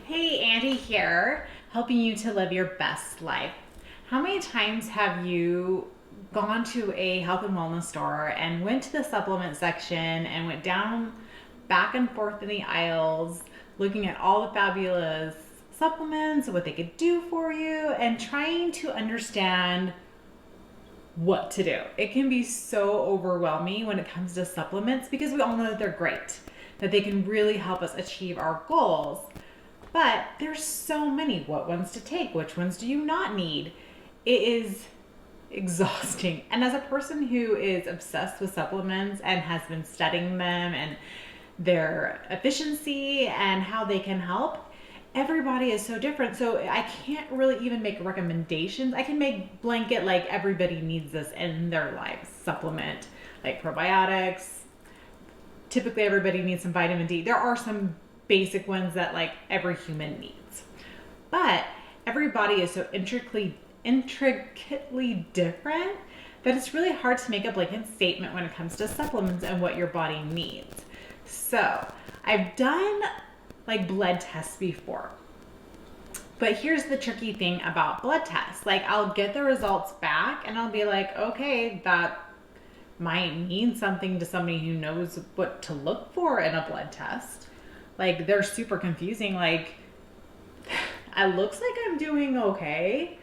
Hey, Andy here, helping you to live your best life. How many times have you gone to a health and wellness store and went to the supplement section and went down back and forth in the aisles looking at all the fabulous supplements, what they could do for you, and trying to understand what to do? It can be so overwhelming when it comes to supplements because we all know that they're great, that they can really help us achieve our goals. But there's so many. What ones to take? Which ones do you not need? It is exhausting. And as a person who is obsessed with supplements and has been studying them and their efficiency and how they can help, everybody is so different. So I can't really even make recommendations. I can make blanket like everybody needs this in their lives. Supplement like probiotics. Typically everybody needs some vitamin D. There are some basic ones that like every human needs. But everybody is so intricately different that it's really hard to make a blanket statement when it comes to supplements and what your body needs. So I've done like blood tests before. But here's the tricky thing about blood tests. Like I'll get the results back and I'll be like, okay, that might mean something to somebody who knows what to look for in a blood test. Like they're super confusing. Like it looks like I'm doing okay.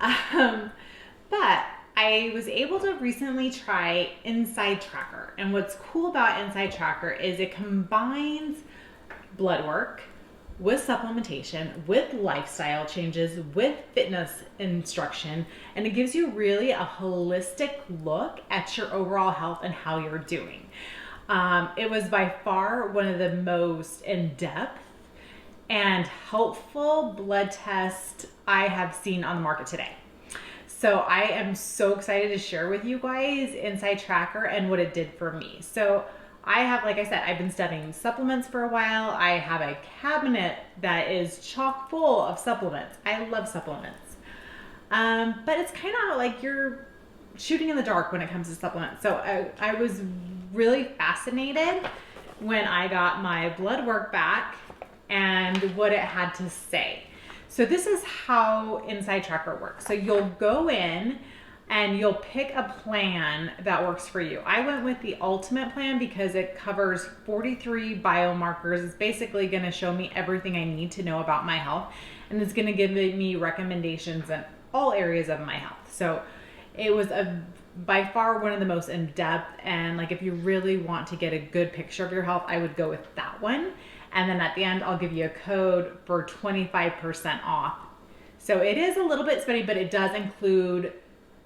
But I was able to recently try InsideTracker. And what's cool about InsideTracker is it combines blood work with supplementation, with lifestyle changes, with fitness instruction, and it gives you really a holistic look at your overall health and how you're doing. It was by far one of the most in-depth and helpful blood tests I have seen on the market today. So I am so excited to share with you guys InsideTracker and what it did for me. So I have, like I said, I've been studying supplements for a while. I have a cabinet that is chock full of supplements. I love supplements. But it's kind of like you're shooting in the dark when it comes to supplements. So I was really fascinated when I got my blood work back and what it had to say. So this is how InsideTracker works. So you'll go in and you'll pick a plan that works for you. I went with the ultimate plan because it covers 43 biomarkers. It's basically gonna show me everything I need to know about my health, and it's gonna give me recommendations in all areas of my health. So it was by far one of the most in-depth, and like if you really want to get a good picture of your health, I would go with that one. And then at the end, I'll give you a code for 25% off. So it is a little bit spendy, but it does include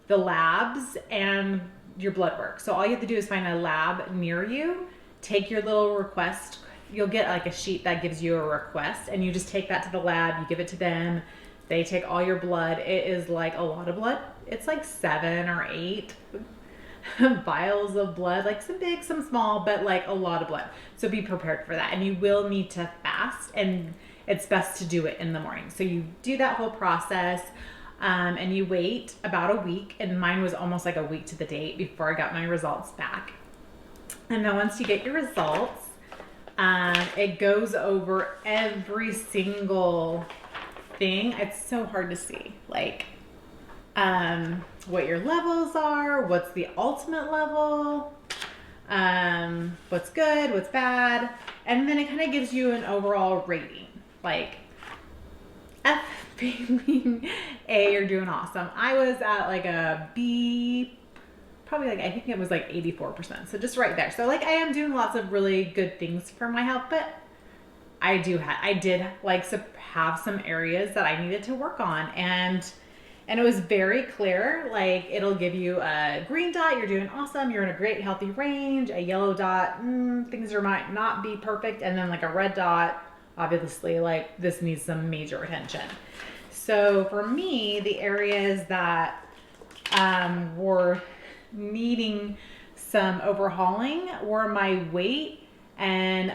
the labs and your blood work. So all you have to do is find a lab near you, take your little request. You'll get like a sheet that gives you a request, and you just take that to the lab, you give it to them. They take all your blood. It is like a lot of blood. It's like 7 or 8 vials of blood, like some big, some small, but like a lot of blood. So be prepared for that. And you will need to fast, and it's best to do it in the morning. So you do that whole process. And you wait about a week, and mine was almost like a week to the date before I got my results back. And then once you get your results, it goes over every single thing. It's so hard to see, like what your levels are, what's the ultimate level, what's good, what's bad, and then it kind of gives you an overall rating, like F being A, you're doing awesome. I was at like a B, probably like, I think it was like 84%. So just right there. So like I am doing lots of really good things for my health, but I did like have some areas that I needed to work on, and it was very clear. Like it'll give you a green dot, you're doing awesome, you're in a great healthy range. A yellow dot, things might not be perfect, and then like a red dot, obviously like this needs some major attention. So for me, the areas that were needing some overhauling were my weight and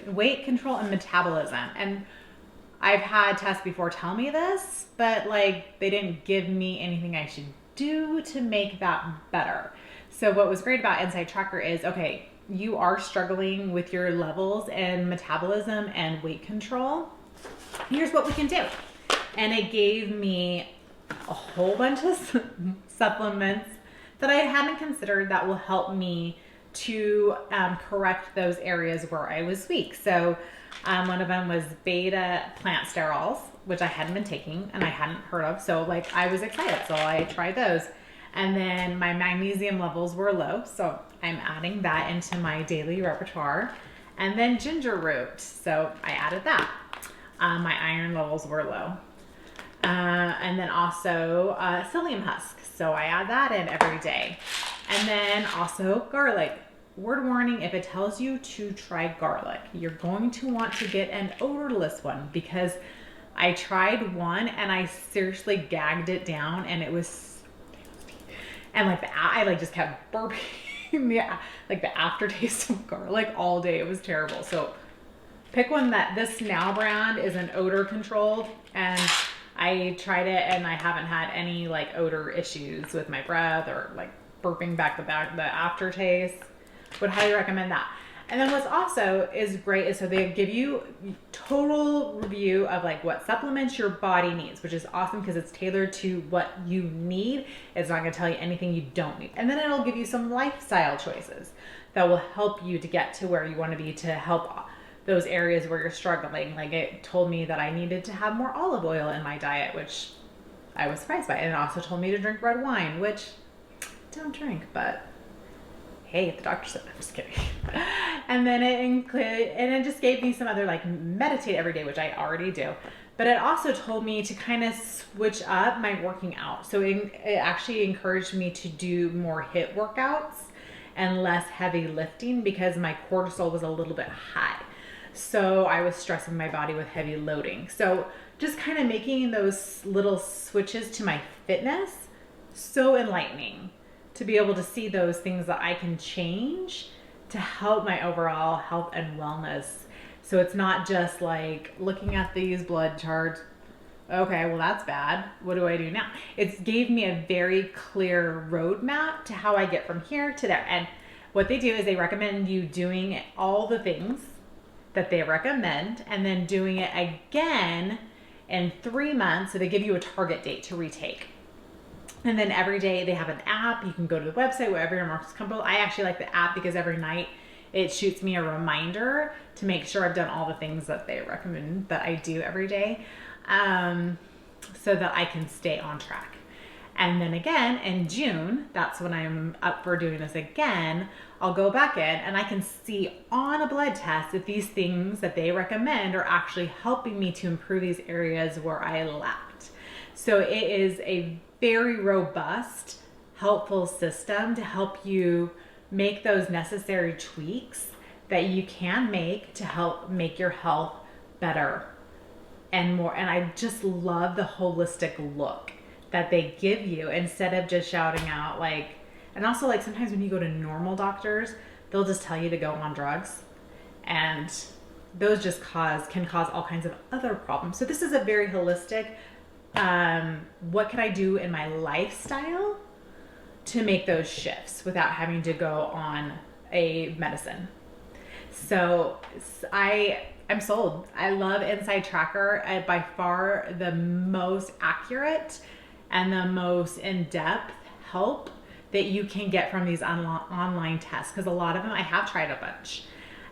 weight control and metabolism. And I've had tests before tell me this, but like they didn't give me anything I should do to make that better. So what was great about InsideTracker is, okay, you are struggling with your levels and metabolism and weight control, here's what we can do. And it gave me a whole bunch of supplements that I hadn't considered that will help me to correct those areas where I was weak. So one of them was beta plant sterols, which I hadn't been taking and I hadn't heard of. So like I was excited. So I tried those. And then my magnesium levels were low. So I'm adding that into my daily repertoire. And then ginger root. So I added that. My iron levels were low. And then also psyllium husk. So I add that in every day. And then also garlic. Word warning, if it tells you to try garlic, you're going to want to get an odorless one, because I tried one and I seriously gagged it down and it was, and like I just kept burping the aftertaste of garlic all day. It was terrible. So pick one that this Now brand isn't odor controlled, and I tried it and I haven't had any like odor issues with my breath or like burping back the aftertaste. Would highly recommend that. And then what's also is great is so they give you total review of like what supplements your body needs, which is awesome because it's tailored to what you need. It's not going to tell you anything you don't need. And then it'll give you some lifestyle choices that will help you to get to where you want to be, to help those areas where you're struggling. Like it told me that I needed to have more olive oil in my diet, which I was surprised by. And it also told me to drink red wine, which I don't drink, but hey, the doctor said, I'm just kidding. And then it just gave me some other like meditate every day, which I already do. But it also told me to kind of switch up my working out. So it actually encouraged me to do more HIIT workouts and less heavy lifting because my cortisol was a little bit high. So I was stressing my body with heavy loading. So just kind of making those little switches to my fitness, so enlightening to be able to see those things that I can change to help my overall health and wellness. So it's not just like looking at these blood charts. Okay, well that's bad. What do I do now? It gave me a very clear roadmap to how I get from here to there. And what they do is they recommend you doing all the things that they recommend and then doing it again in 3 months. So they give you a target date to retake. And then every day they have an app. You can go to the website, wherever you're most comfortable. I actually like the app because every night it shoots me a reminder to make sure I've done all the things that they recommend that I do every day, so that I can stay on track. And then again in June, that's when I'm up for doing this again. I'll go back in and I can see on a blood test if these things that they recommend are actually helping me to improve these areas where I lacked. So it is a very robust, helpful system to help you make those necessary tweaks that you can make to help make your health better and more. And I just love the holistic look that they give you instead of just shouting out like, and also like sometimes when you go to normal doctors, they'll just tell you to go on drugs, and those just can cause all kinds of other problems. So this is a very holistic, what can I do in my lifestyle to make those shifts without having to go on a medicine. So I'm sold. I love InsideTracker. By far the most accurate and the most in-depth help that you can get from these online tests, because a lot of them I have tried a bunch.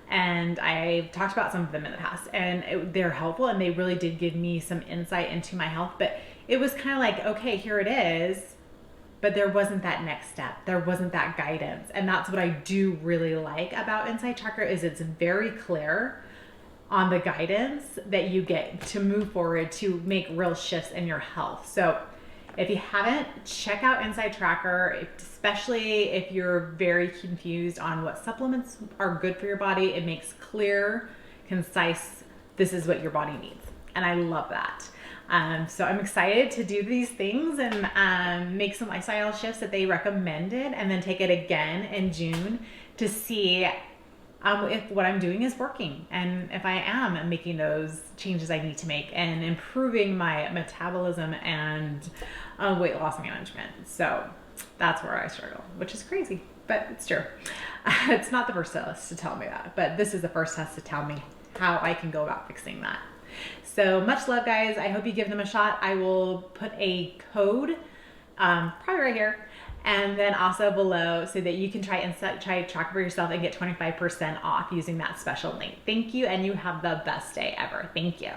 And I've talked about some of them in the past, and they're helpful, and they really did give me some insight into my health. But it was kind of like, okay, here it is, but there wasn't that next step. There wasn't that guidance. And that's what I do really like about InsideTracker is it's very clear on the guidance that you get to move forward to make real shifts in your health. So if you haven't, check out InsideTracker, especially if you're very confused on what supplements are good for your body. It makes clear, concise, this is what your body needs. And I love that. So I'm excited to do these things and make some lifestyle shifts that they recommended, and then take it again in June to see if what I'm doing is working, and if I am making those changes I need to make and improving my metabolism and weight loss management. So that's where I struggle, which is crazy, but it's true. It's not the first test to tell me that, but this is the first test to tell me how I can go about fixing that. So much love, guys. I hope you give them a shot. I will put a code probably right here, and then also below, so that you can try InsideTracker for yourself and get 25% off using that special link. Thank you, and you have the best day ever. Thank you.